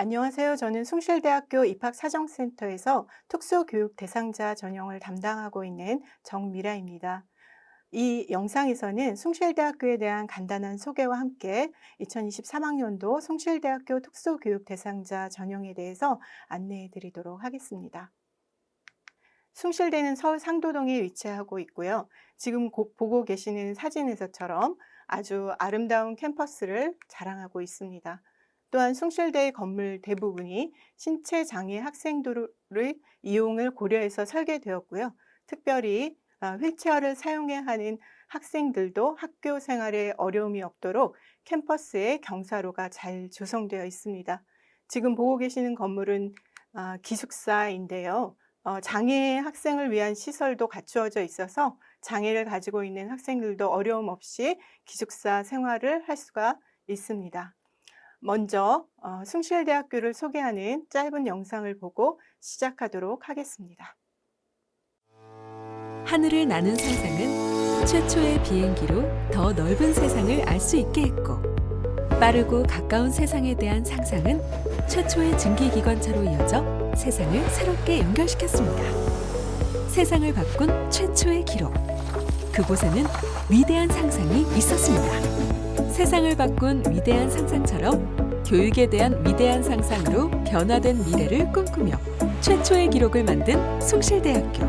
안녕하세요. 저는 숭실대학교 입학사정센터에서 특수교육 대상자 전형을 담당하고 있는 정미라입니다. 이 영상에서는 숭실대학교에 대한 간단한 소개와 함께 2023학년도 숭실대학교 특수교육 대상자 전형에 대해서 안내해 드리도록 하겠습니다. 숭실대는 서울 상도동에 위치하고 있고요. 지금 보고 계시는 사진에서처럼 아주 아름다운 캠퍼스를 자랑하고 있습니다. 또한 숭실대의 건물 대부분이 신체 장애 학생들의 이용을 고려해서 설계되었고요. 특별히 휠체어를 사용해야 하는 학생들도 학교 생활에 어려움이 없도록 캠퍼스에 경사로가 잘 조성되어 있습니다. 지금 보고 계시는 건물은 기숙사인데요. 장애 학생을 위한 시설도 갖추어져 있어서 장애를 가지고 있는 학생들도 어려움 없이 기숙사 생활을 할 수가 있습니다. 먼저 숭실대학교를 소개하는 짧은 영상을 보고 시작하도록 하겠습니다. 하늘을 나는 상상은 최초의 비행기로 더 넓은 세상을 알 수 있게 했고, 빠르고 가까운 세상에 대한 상상은 최초의 증기기관차로 이어져 세상을 새롭게 연결시켰습니다. 세상을 바꾼 최초의 기록. 그곳에는 위대한 상상이 있었습니다. 세상을 바꾼 위대한 상상처럼 교육에 대한 위대한 상상으로 변화된 미래를 꿈꾸며 최초의 기록을 만든 숭실대학교.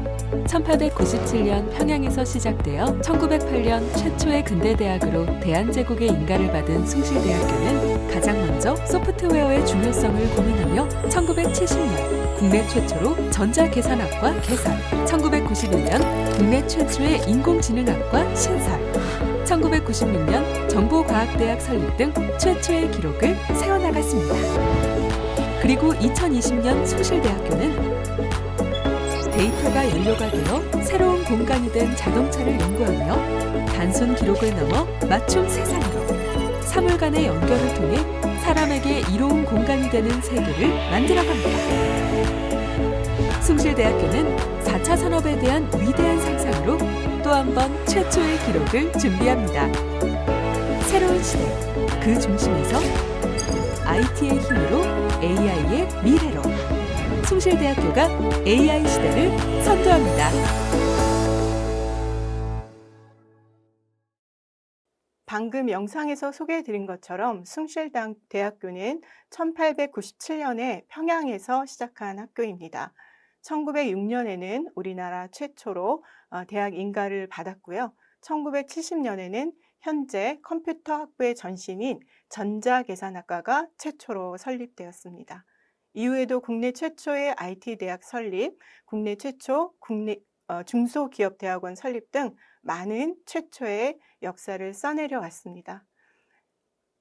1897년 평양에서 시작되어 1908년 최초의 근대대학으로 대한제국의 인가를 받은 숭실대학교는 가장 먼저 소프트웨어의 중요성을 고민하며 1970년 국내 최초로 전자계산학과 개설, 1991년 국내 최초의 인공지능학과 신설, 1996년 정보과학대학 설립 등 최초의 기록을 세워나갔습니다. 그리고 2020년 숭실대학교는 데이터가 연료가 되어 새로운 공간이 된 자동차를 연구하며 단순 기록을 넘어 맞춤 세상으로 사물 간의 연결을 통해 사람에게 이로운 공간이 되는 세계를 만들어갑니다. 숭실대학교는 4차 산업에 대한 위대한 상상으로 또 한 번 최초의 기록을 준비합니다. 새로운 시대, 그 중심에서 IT의 힘으로 AI의 미래로 숭실대학교가 AI 시대를 선도합니다. 방금 영상에서 소개해드린 것처럼 숭실대학교는 1897년에 평양에서 시작한 학교입니다. 1906년에는 우리나라 최초로 대학 인가를 받았고요. 1970년에는 현재 컴퓨터 학부의 전신인 전자계산학과가 최초로 설립되었습니다. 이후에도 국내 최초의 IT 대학 설립, 국내 최초 중소기업대학원 설립 등 많은 최초의 역사를 써내려 왔습니다.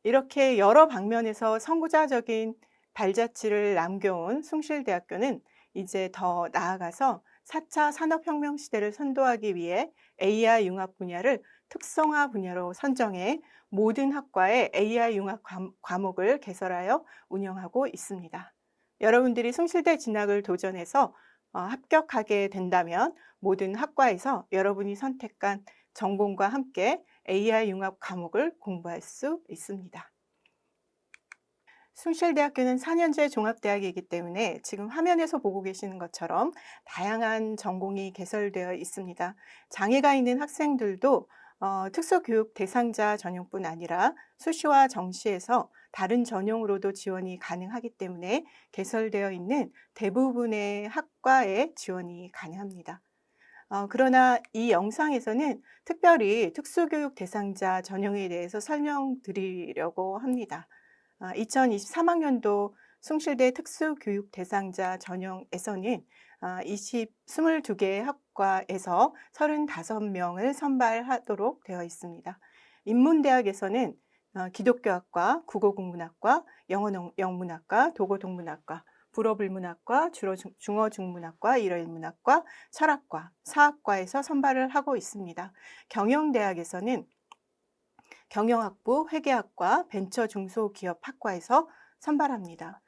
이렇게 여러 방면에서 선구자적인 발자취를 남겨온 숭실대학교는 이제 더 나아가서 4차 산업혁명 시대를 선도하기 위해 AI 융합 분야를 특성화 분야로 선정해 모든 학과에 AI 융합 과목을 개설하여 운영하고 있습니다. 여러분들이 숭실대 진학을 도전해서 합격하게 된다면 모든 학과에서 여러분이 선택한 전공과 함께 AI 융합 과목을 공부할 수 있습니다. 숭실대학교는 4년제 종합대학이기 때문에 지금 화면에서 보고 계시는 것처럼 다양한 전공이 개설되어 있습니다. 장애가 있는 학생들도 특수교육 대상자 전형뿐 아니라 수시와 정시에서 다른 전형으로도 지원이 가능하기 때문에 개설되어 있는 대부분의 학과에 지원이 가능합니다. 그러나 이 영상에서는 특별히 특수교육 대상자 전형에 대해서 설명드리려고 합니다. 2023학년도 숭실대 특수교육 대상자 전형에서는 22개의 학과에서 35명을 선발하도록 되어 있습니다. 인문대학에서는 기독교학과, 국어국문학과, 영어영문학과, 도고동문학과, 불어불문학과, 중어중문학과, 일어일문학과, 철학과, 사학과에서 선발을 하고 있습니다. 경영대학에서는 경영학부, 회계학과, 벤처중소기업학과에서 선발합니다.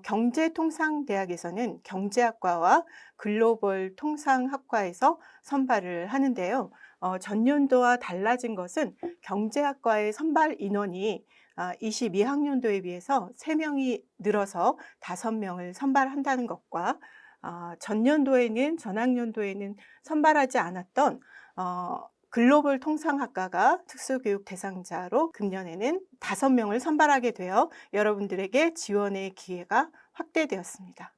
경제통상대학에서는 경제학과와 글로벌통상학과에서 선발을 하는데요. 전년도와 달라진 것은 경제학과의 선발 인원이 22학년도에 비해서 3명이 늘어서 5명을 선발한다는 것과 전학년도에는 선발하지 않았던 글로벌 통상학과가 특수교육 대상자로 금년에는 5명을 선발하게 되어 여러분들에게 지원의 기회가 확대되었습니다.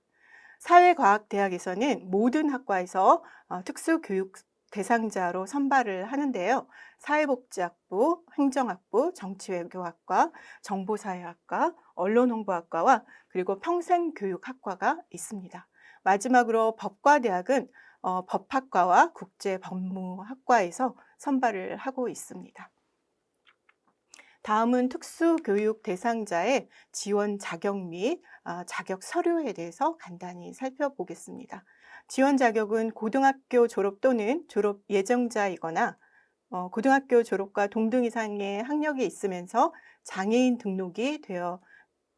사회과학대학에서는 모든 학과에서 특수교육 대상자로 선발을 하는데요. 사회복지학부, 행정학부, 정치외교학과, 정보사회학과, 언론홍보학과와 그리고 평생교육학과가 있습니다. 마지막으로 법과대학은 법학과와 국제법무학과에서 선발을 하고 있습니다. 다음은 특수교육 대상자의 지원 자격 및 자격 서류에 대해서 간단히 살펴보겠습니다. 지원 자격은 고등학교 졸업 또는 졸업 예정자이거나 고등학교 졸업과 동등 이상의 학력이 있으면서 장애인 등록이 되어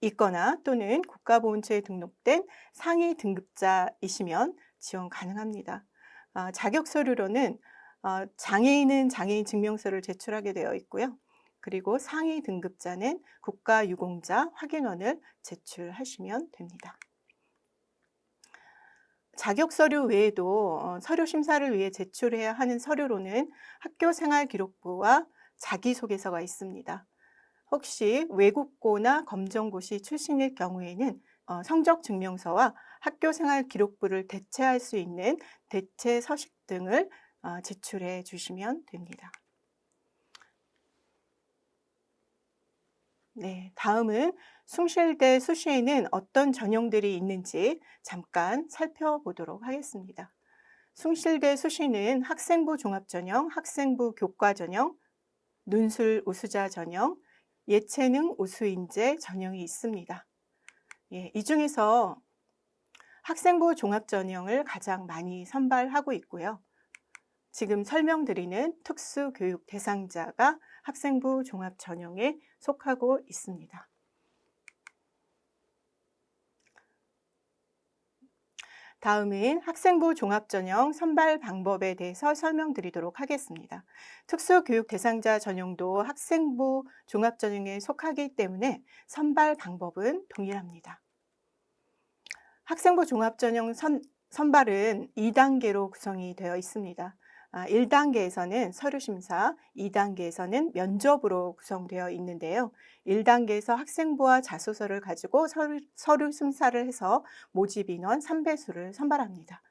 있거나 또는 국가보훈처에 등록된 상위 등급자이시면 지원 가능합니다. 자격 서류로는 장애인은 장애인 증명서를 제출하게 되어 있고요. 그리고 상위 등급자는 국가유공자 확인원을 제출하시면 됩니다. 자격 서류 외에도 서류 심사를 위해 제출해야 하는 서류로는 학교생활기록부와 자기소개서가 있습니다. 혹시 외국고나 검정고시 출신일 경우에는 성적증명서와 학교생활기록부를 대체할 수 있는 대체 서식 등을 제출해 주시면 됩니다. 네, 다음은 숭실대 수시에는 어떤 전형들이 있는지 잠깐 살펴보도록 하겠습니다. 숭실대 수시는 학생부 종합전형, 학생부 교과전형, 논술 우수자 전형, 예체능 우수인재 전형이 있습니다. 이 중에서 학생부 종합전형을 가장 많이 선발하고 있고요. 지금 설명드리는 특수교육 대상자가 학생부 종합전형에 속하고 있습니다. 다음은 학생부 종합전형 선발 방법에 대해서 설명드리도록 하겠습니다. 특수교육 대상자 전형도 학생부 종합전형에 속하기 때문에 선발 방법은 동일합니다. 학생부 종합전형 선발은 2단계로 구성이 되어 있습니다. 1단계에서는 서류심사, 2단계에서는 면접으로 구성되어 있는데요. 1단계에서 학생부와 자소서를 가지고 서류 심사를 해서 모집 인원 3배수를 선발합니다.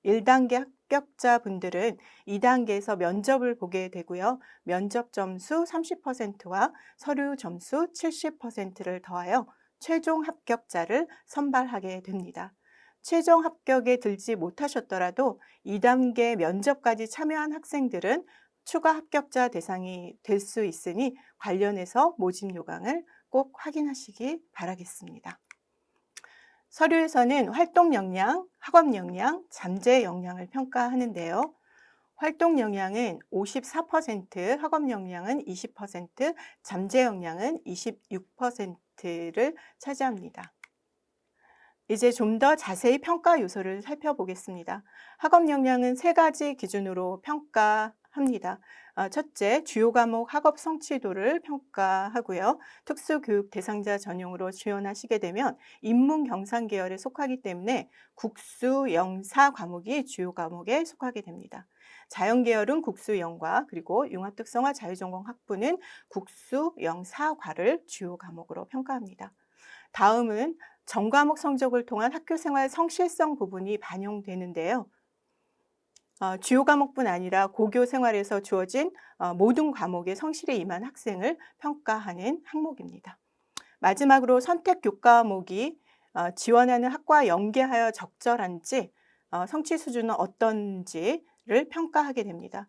1단계 합격자분들은 2단계에서 면접을 보게 되고요. 면접 점수 30%와 서류 점수 70%를 더하여 최종 합격자를 선발하게 됩니다. 최종 합격에 들지 못하셨더라도 2단계 면접까지 참여한 학생들은 추가 합격자 대상이 될 수 있으니 관련해서 모집 요강을 꼭 확인하시기 바라겠습니다. 서류에서는 활동 역량, 학업 역량, 잠재 역량을 평가하는데요. 활동 역량은 54%, 학업 역량은 20%, 잠재 역량은 26%를 차지합니다. 이제 좀 더 자세히 평가 요소를 살펴보겠습니다. 학업 역량은 3가지 기준으로 평가합니다. 첫째, 주요 과목 학업 성취도를 평가하고요. 특수교육 대상자 전형으로 지원하시게 되면 인문 경상 계열에 속하기 때문에 국수, 영, 사 과목이 주요 과목에 속하게 됩니다. 자연 계열은 국수, 영과 그리고 융합 특성화 자유전공 학부는 국수, 영, 사과를 주요 과목으로 평가합니다. 다음은 전과목 성적을 통한 학교생활 성실성 부분이 반영되는데요. 주요 과목뿐 아니라 고교 생활에서 주어진 모든 과목에 성실히 임한 학생을 평가하는 항목입니다. 마지막으로 선택 교과목이 지원하는 학과와 연계하여 적절한지, 성취 수준은 어떤지를 평가하게 됩니다.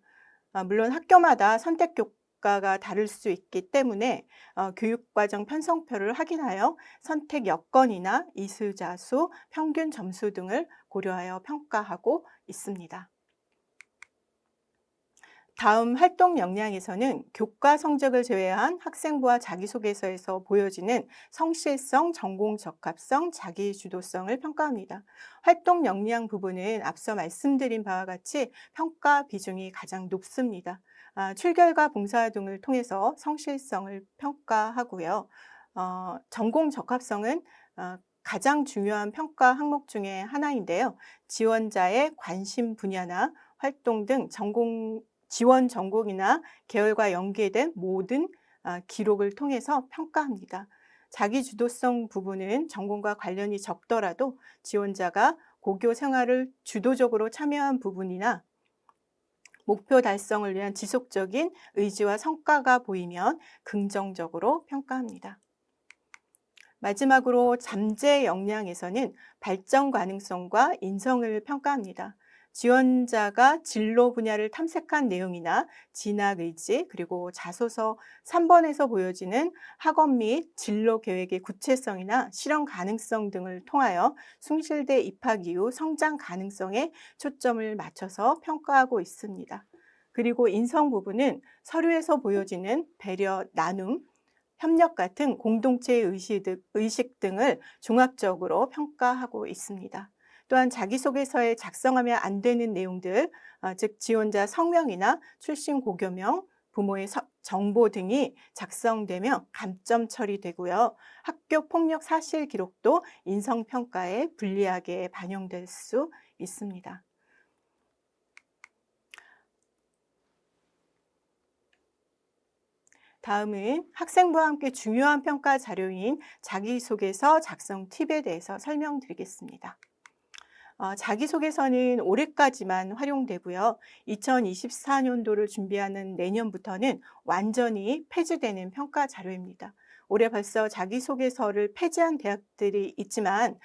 물론 학교마다 선택 교과가 다를 수 있기 때문에 교육과정 편성표를 확인하여 선택 여건이나 이수자 수, 평균 점수 등을 고려하여 평가하고 있습니다. 다음 활동 역량에서는 교과 성적을 제외한 학생부와 자기소개서에서 보여지는 성실성, 전공 적합성, 자기주도성을 평가합니다. 활동 역량 부분은 앞서 말씀드린 바와 같이 평가 비중이 가장 높습니다. 출결과 봉사활동을 통해서 성실성을 평가하고요. 전공 적합성은 가장 중요한 평가 항목 중에 하나인데요. 지원자의 관심 분야나 활동 등 지원 전공이나 계열과 연계된 모든 기록을 통해서 평가합니다. 자기 주도성 부분은 전공과 관련이 적더라도 지원자가 고교 생활을 주도적으로 참여한 부분이나 목표 달성을 위한 지속적인 의지와 성과가 보이면 긍정적으로 평가합니다. 마지막으로 잠재 역량에서는 발전 가능성과 인성을 평가합니다. 지원자가 진로 분야를 탐색한 내용이나 진학 의지, 그리고 자소서 3번에서 보여지는 학업 및 진로 계획의 구체성이나 실현 가능성 등을 통하여 숭실대 입학 이후 성장 가능성에 초점을 맞춰서 평가하고 있습니다. 그리고 인성 부분은 서류에서 보여지는 배려, 나눔, 협력 같은 공동체의 의식 등을 종합적으로 평가하고 있습니다. 또한 자기소개서에 작성하면 안 되는 내용들, 즉 지원자 성명이나 출신 고교명, 부모의 정보 등이 작성되면 감점 처리되고요. 학교 폭력 사실 기록도 인성평가에 불리하게 반영될 수 있습니다. 다음은 학생부와 함께 중요한 평가 자료인 자기소개서 작성 팁에 대해서 설명드리겠습니다. 자기소개서는 올해까지만 활용되고요. 2024년도를 준비하는 내년부터는 완전히 폐지되는 평가 자료입니다. 올해 벌써 자기소개서를 폐지한 대학들이 있지만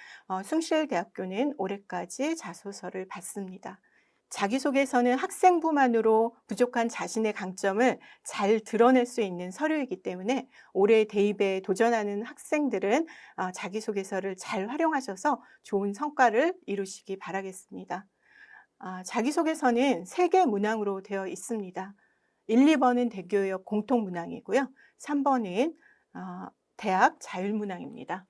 숭실대학교는 올해까지 자소서를 받습니다. 자기소개서는 학생부만으로 부족한 자신의 강점을 잘 드러낼 수 있는 서류이기 때문에 올해 대입에 도전하는 학생들은 자기소개서를 잘 활용하셔서 좋은 성과를 이루시기 바라겠습니다. 자기소개서는 3개 문항으로 되어 있습니다. 1, 2번은 대교역 공통문항이고요. 3번은 대학 자율문항입니다.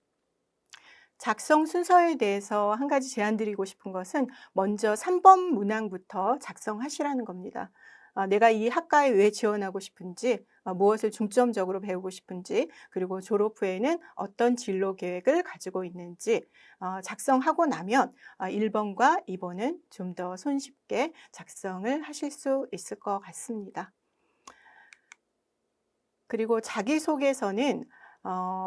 작성 순서에 대해서 한 가지 제안드리고 싶은 것은 먼저 3번 문항부터 작성하시라는 겁니다. 내가 이 학과에 왜 지원하고 싶은지, 무엇을 중점적으로 배우고 싶은지, 그리고 졸업 후에는 어떤 진로 계획을 가지고 있는지 작성하고 나면 1번과 2번은 좀 더 손쉽게 작성을 하실 수 있을 것 같습니다. 그리고 자기소개서는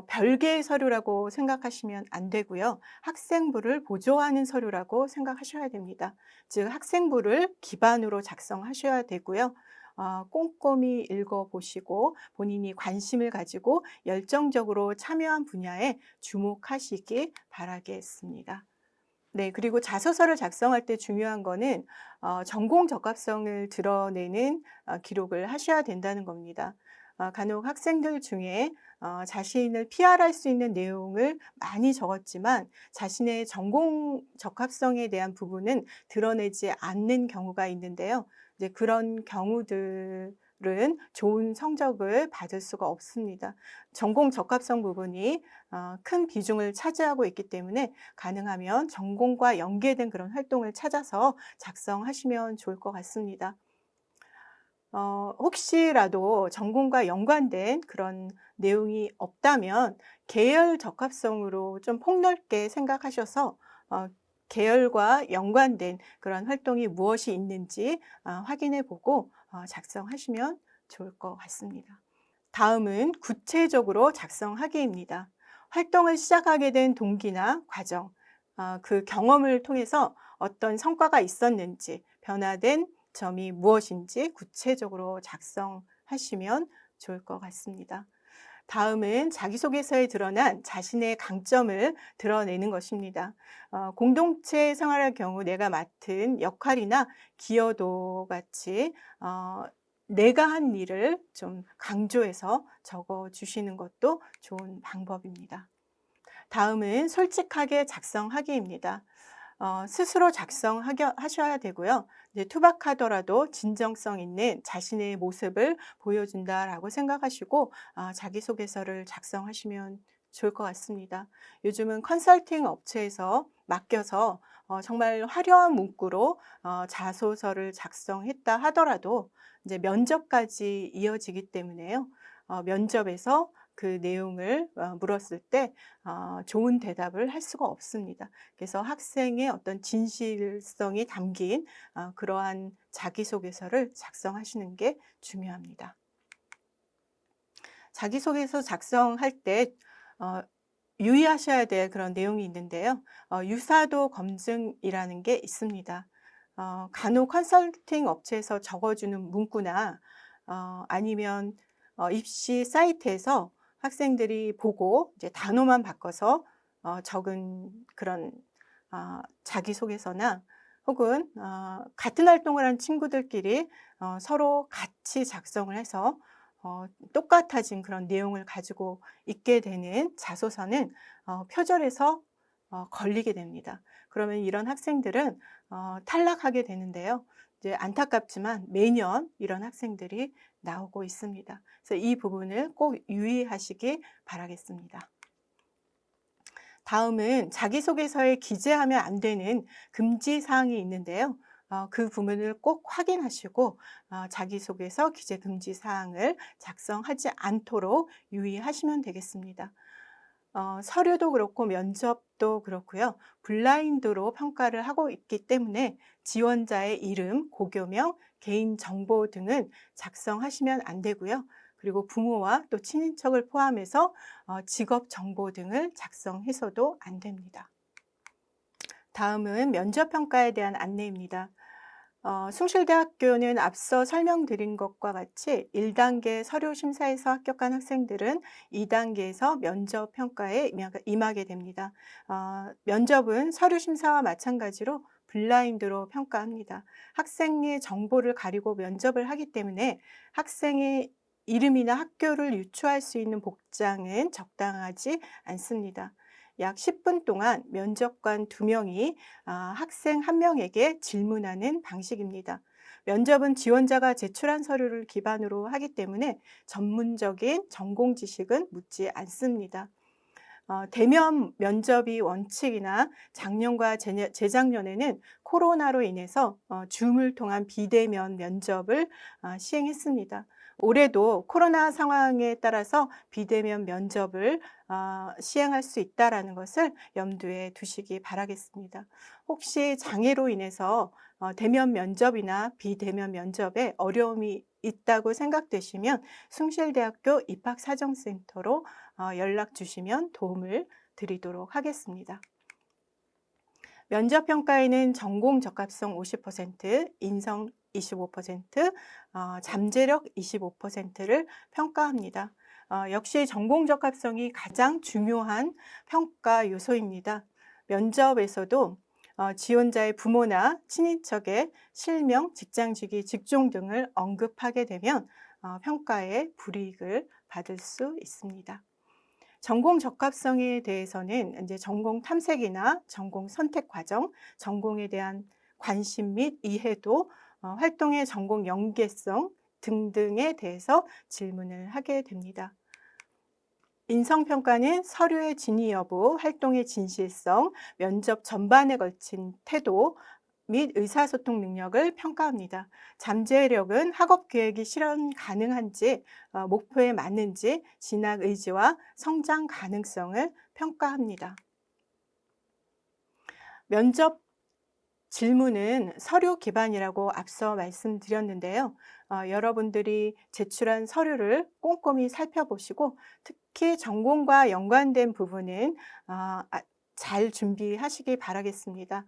별개의 서류라고 생각하시면 안 되고요. 학생부를 보조하는 서류라고 생각하셔야 됩니다. 즉 학생부를 기반으로 작성하셔야 되고요. 꼼꼼히 읽어보시고 본인이 관심을 가지고 열정적으로 참여한 분야에 주목하시기 바라겠습니다. 네, 그리고 자소서를 작성할 때 중요한 거는 전공 적합성을 드러내는 기록을 하셔야 된다는 겁니다. 간혹 학생들 중에 자신을 PR할 수 있는 내용을 많이 적었지만 자신의 전공 적합성에 대한 부분은 드러내지 않는 경우가 있는데요. 이제 그런 경우들은 좋은 성적을 받을 수가 없습니다. 전공 적합성 부분이 큰 비중을 차지하고 있기 때문에 가능하면 전공과 연계된 그런 활동을 찾아서 작성하시면 좋을 것 같습니다. 혹시라도 전공과 연관된 그런 내용이 없다면 계열 적합성으로 좀 폭넓게 생각하셔서 계열과 연관된 그런 활동이 무엇이 있는지 확인해 보고 작성하시면 좋을 것 같습니다. 다음은 구체적으로 작성하기입니다. 활동을 시작하게 된 동기나 과정, 그 경험을 통해서 어떤 성과가 있었는지, 변화된 점이 무엇인지 구체적으로 작성하시면 좋을 것 같습니다. 다음은 자기소개서에 드러난 자신의 강점을 드러내는 것입니다. 공동체 생활할 경우 내가 맡은 역할이나 기여도 같이 내가 한 일을 좀 강조해서 적어주시는 것도 좋은 방법입니다. 다음은 솔직하게 작성하기입니다. 스스로 하셔야 되고요. 이제 투박하더라도 진정성 있는 자신의 모습을 보여준다라고 생각하시고 자기소개서를 작성하시면 좋을 것 같습니다. 요즘은 컨설팅 업체에서 맡겨서 정말 화려한 문구로 자소서를 작성했다 하더라도 이제 면접까지 이어지기 때문에요. 면접에서 그 내용을 물었을 때 좋은 대답을 할 수가 없습니다. 그래서 학생의 어떤 진실성이 담긴 그러한 자기소개서를 작성하시는 게 중요합니다. 자기소개서 작성할 때 어, 유의하셔야 될 그런 내용이 있는데요. 유사도 검증이라는 게 있습니다. 간혹 컨설팅 업체에서 적어주는 문구나 아니면 입시 사이트에서 학생들이 보고 이제 단어만 바꿔서 적은 그런 자기소개서나 혹은 같은 활동을 한 친구들끼리 서로 같이 작성을 해서 똑같아진 그런 내용을 가지고 있게 되는 자소서는 표절에서 걸리게 됩니다. 그러면 이런 학생들은 탈락하게 되는데요. 이제 안타깝지만 매년 이런 학생들이 나오고 있습니다. 그래서 이 부분을 꼭 유의하시기 바라겠습니다. 다음은 자기소개서에 기재하면 안 되는 금지 사항이 있는데요. 그 부분을 꼭 확인하시고 자기소개서 기재 금지 사항을 작성하지 않도록 유의하시면 되겠습니다. 서류도 그렇고 면접도 그렇고요. 블라인드로 평가를 하고 있기 때문에 지원자의 이름, 고교명, 개인정보 등은 작성하시면 안 되고요. 그리고 부모와 또 친인척을 포함해서 직업정보 등을 작성해서도 안 됩니다. 다음은 면접평가에 대한 안내입니다. 숭실대학교는 앞서 설명드린 것과 같이 1단계 서류 심사에서 합격한 학생들은 2단계에서 면접 평가에 임하게 됩니다. 면접은 서류 심사와 마찬가지로 블라인드로 평가합니다. 학생의 정보를 가리고 면접을 하기 때문에 학생의 이름이나 학교를 유추할 수 있는 복장은 적당하지 않습니다. 약 10분 동안 면접관 2명이 학생 1명에게 질문하는 방식입니다. 면접은 지원자가 제출한 서류를 기반으로 하기 때문에 전문적인 전공 지식은 묻지 않습니다. 대면 면접이 원칙이나 작년과 재작년에는 코로나로 인해서 줌을 통한 비대면 면접을 시행했습니다. 올해도 코로나 상황에 따라서 비대면 면접을 시행할 수 있다는 것을 염두에 두시기 바라겠습니다. 혹시 장애로 인해서 대면 면접이나 비대면 면접에 어려움이 있다고 생각되시면 숭실대학교 입학사정센터로 연락 주시면 도움을 드리도록 하겠습니다. 면접평가에는 전공 적합성 50%, 인성 25%, 잠재력 25%를 평가합니다. 역시 전공 적합성이 가장 중요한 평가 요소입니다. 면접에서도 지원자의 부모나 친인척의 실명, 직장직위, 직종 등을 언급하게 되면 평가에 불이익을 받을 수 있습니다. 전공 적합성에 대해서는 이제 전공 탐색이나 전공 선택 과정, 전공에 대한 관심 및 이해도, 활동의 전공 연계성 등등에 대해서 질문을 하게 됩니다. 인성평가는 서류의 진위 여부, 활동의 진실성, 면접 전반에 걸친 태도 및 의사소통 능력을 평가합니다. 잠재력은 학업 계획이 실현 가능한지, 목표에 맞는지, 진학 의지와 성장 가능성을 평가합니다. 면접 질문은 서류 기반이라고 앞서 말씀드렸는데요. 여러분들이 제출한 서류를 꼼꼼히 살펴보시고 특히 전공과 연관된 부분은 잘 준비하시기 바라겠습니다.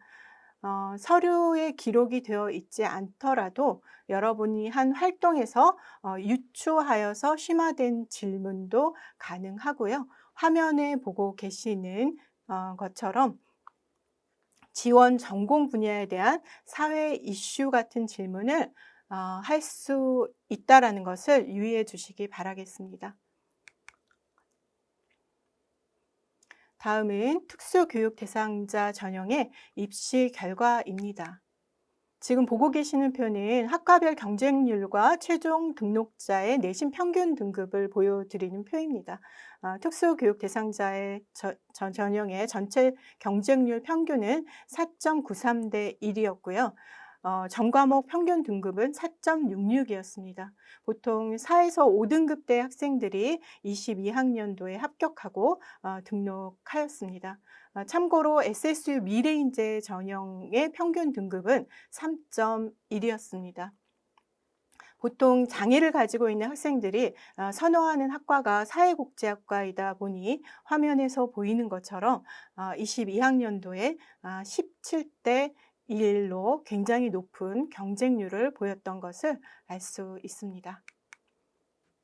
서류에 기록이 되어 있지 않더라도 여러분이 한 활동에서 유추하여서 심화된 질문도 가능하고요. 화면에 보고 계시는 것처럼 지원 전공 분야에 대한 사회 이슈 같은 질문을 할 수 있다는 것을 유의해 주시기 바라겠습니다. 다음은 특수교육 대상자 전형의 입시 결과입니다. 지금 보고 계시는 표는 학과별 경쟁률과 최종 등록자의 내신 평균 등급을 보여드리는 표입니다. 특수교육 대상자의 전형의 전체 경쟁률 평균은 4.93대 1이었고요. 전과목 평균 등급은 4.66이었습니다. 보통 4에서 5등급대 학생들이 22학년도에 합격하고 등록하였습니다. 참고로 SSU 미래인재 전형의 평균 등급은 3.1이었습니다. 보통 장애를 가지고 있는 학생들이 선호하는 학과가 사회복지학과이다 보니 화면에서 보이는 것처럼 22학년도에 17대 1로 굉장히 높은 경쟁률을 보였던 것을 알 수 있습니다.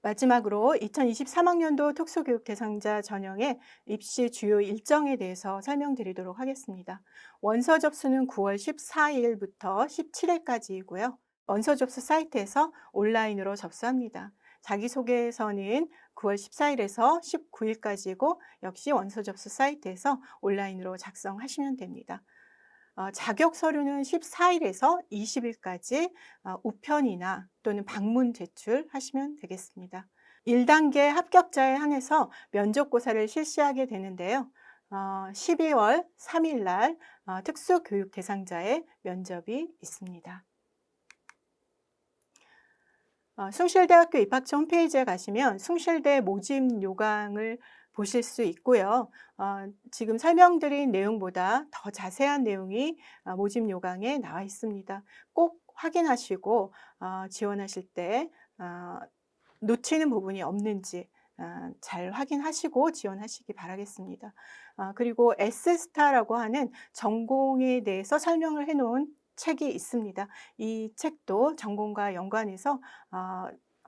마지막으로 2023학년도 특수교육 대상자 전형의 입시 주요 일정에 대해서 설명드리도록 하겠습니다. 원서 접수는 9월 14일부터 17일까지이고요. 원서 접수 사이트에서 온라인으로 접수합니다. 자기소개서는 9월 14일에서 19일까지이고 역시 원서 접수 사이트에서 온라인으로 작성하시면 됩니다. 자격 서류는 14일에서 20일까지 우편이나 또는 방문 제출하시면 되겠습니다. 1단계 합격자에 한해서 면접고사를 실시하게 되는데요. 12월 3일 날 특수교육 대상자의 면접이 있습니다. 숭실대학교 입학처 홈페이지에 가시면 숭실대 모집 요강을 보실 수 있고요. 지금 설명드린 내용보다 더 자세한 내용이 모집 요강에 나와 있습니다. 꼭 확인하시고 지원하실 때 놓치는 부분이 없는지 잘 확인하시고 지원하시기 바라겠습니다. 그리고 S스타라고 하는 전공에 대해서 설명을 해놓은 책이 있습니다. 이 책도 전공과 연관해서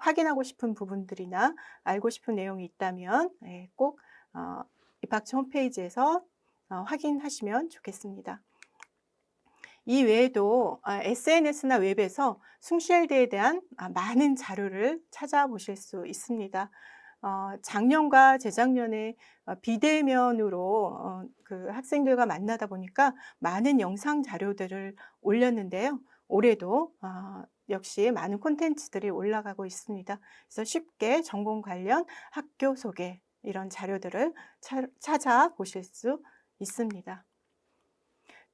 확인하고 싶은 부분들이나 알고 싶은 내용이 있다면 꼭 입학처 홈페이지에서 확인하시면 좋겠습니다. 이 외에도 SNS나 웹에서 숭실대에 대한 많은 자료를 찾아보실 수 있습니다. 작년과 재작년에 비대면으로 그 학생들과 만나다 보니까 많은 영상 자료들을 올렸는데요. 올해도 역시 많은 콘텐츠들이 올라가고 있습니다. 그래서 쉽게 전공 관련 학교 소개 이런 자료들을 찾아보실 수 있습니다.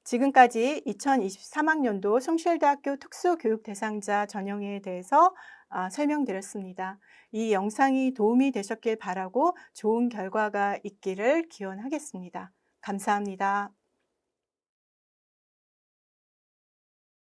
지금까지 2023학년도 숭실대학교 특수교육 대상자 전형에 대해서 설명드렸습니다. 이 영상이 도움이 되셨길 바라고 좋은 결과가 있기를 기원하겠습니다. 감사합니다.